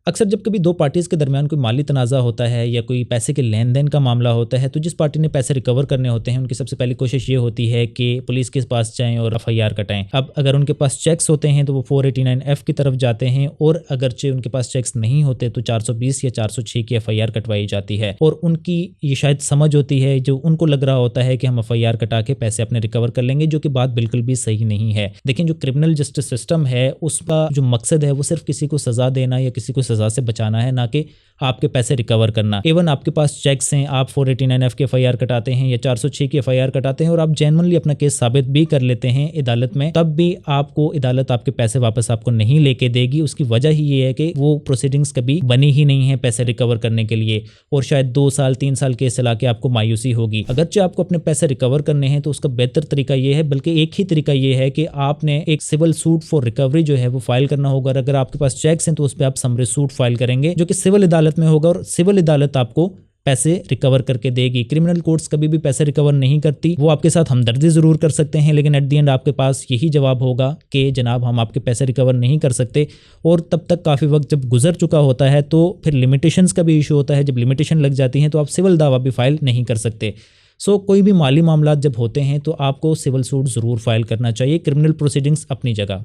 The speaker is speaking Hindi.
अक्सर जब कभी दो पार्टीज के दरमियान कोई माली तनाज़ा होता है या कोई पैसे के लेन देन का मामला होता है, तो जिस पार्टी ने पैसे रिकवर करने होते हैं उनकी सबसे पहली कोशिश ये होती है कि पुलिस के पास जाएं और एफआईआर कटाएं। अब अगर उनके पास चेक्स होते हैं तो वो 489F की तरफ जाते हैं, और अगरचे उनके पास चेक्स नहीं होते तो 420 या 406 की एफआईआर कटवाई जाती है। और उनकी ये शायद समझ होती है, जो उनको लग रहा होता है कि हम एफआईआर कटा के पैसे अपने रिकवर कर लेंगे, जो कि बात बिल्कुल भी सही नहीं है। देखिए, जो क्रिमिनल जस्टिस सिस्टम है उसका जो मकसद है वो सिर्फ किसी को सजा देना या किसी को सजा से बचाना है, ना कि आपके पैसे रिकवर करना। इवन आपके पास चेक्स हैं, आप 489F के एफआईआर कटाते हैं या 406 की एफआईआर कटाते हैं और आप जेन्युइनली अपना केस साबित भी कर लेते हैं अदालत में, तब भी आपको अदालत आपके पैसे वापस आपको नहीं लेके देगी। उसकी वजह ही ये है कि वो प्रोसीडिंग्स कभी बनी ही नहीं है पैसे रिकवर करने के लिए, और शायद 2 साल 3 साल केस चला के आपको मायूसी होगी। अगरचे आपको अपने पैसे रिकवर करने हैं तो उसका बेहतर तरीका ये है, बल्कि एक ही तरीका ये है कि आपने एक सिविल सूट फॉर रिकवरी जो है वो फाइल करना होगा। अगर आपके पास चेक्स हैं तो उस पर आप समरी सूट फाइल करेंगे, जो कि सिविल अदालत में होगा, और सिविल अदालत आपको पैसे रिकवर करके देगी। क्रिमिनल कोर्ट्स कभी भी पैसे रिकवर नहीं करती, वो आपके साथ हमदर्दी जरूर कर सकते हैं, लेकिन एट द एंड आपके पास यही जवाब होगा कि जनाब हम आपके पैसे रिकवर नहीं कर सकते। और तब तक काफ़ी वक्त जब गुजर चुका होता है तो फिर लिमिटेशंस का भी इशू होता है। जब लिमिटेशन लग जाती हैं तो आप सिविल दावा भी फाइल नहीं कर सकते। कोई भी माली मामला जब होते हैं तो आपको सिविल सूट ज़रूर फाइल करना चाहिए। क्रिमिनल प्रोसीडिंग्स अपनी जगह।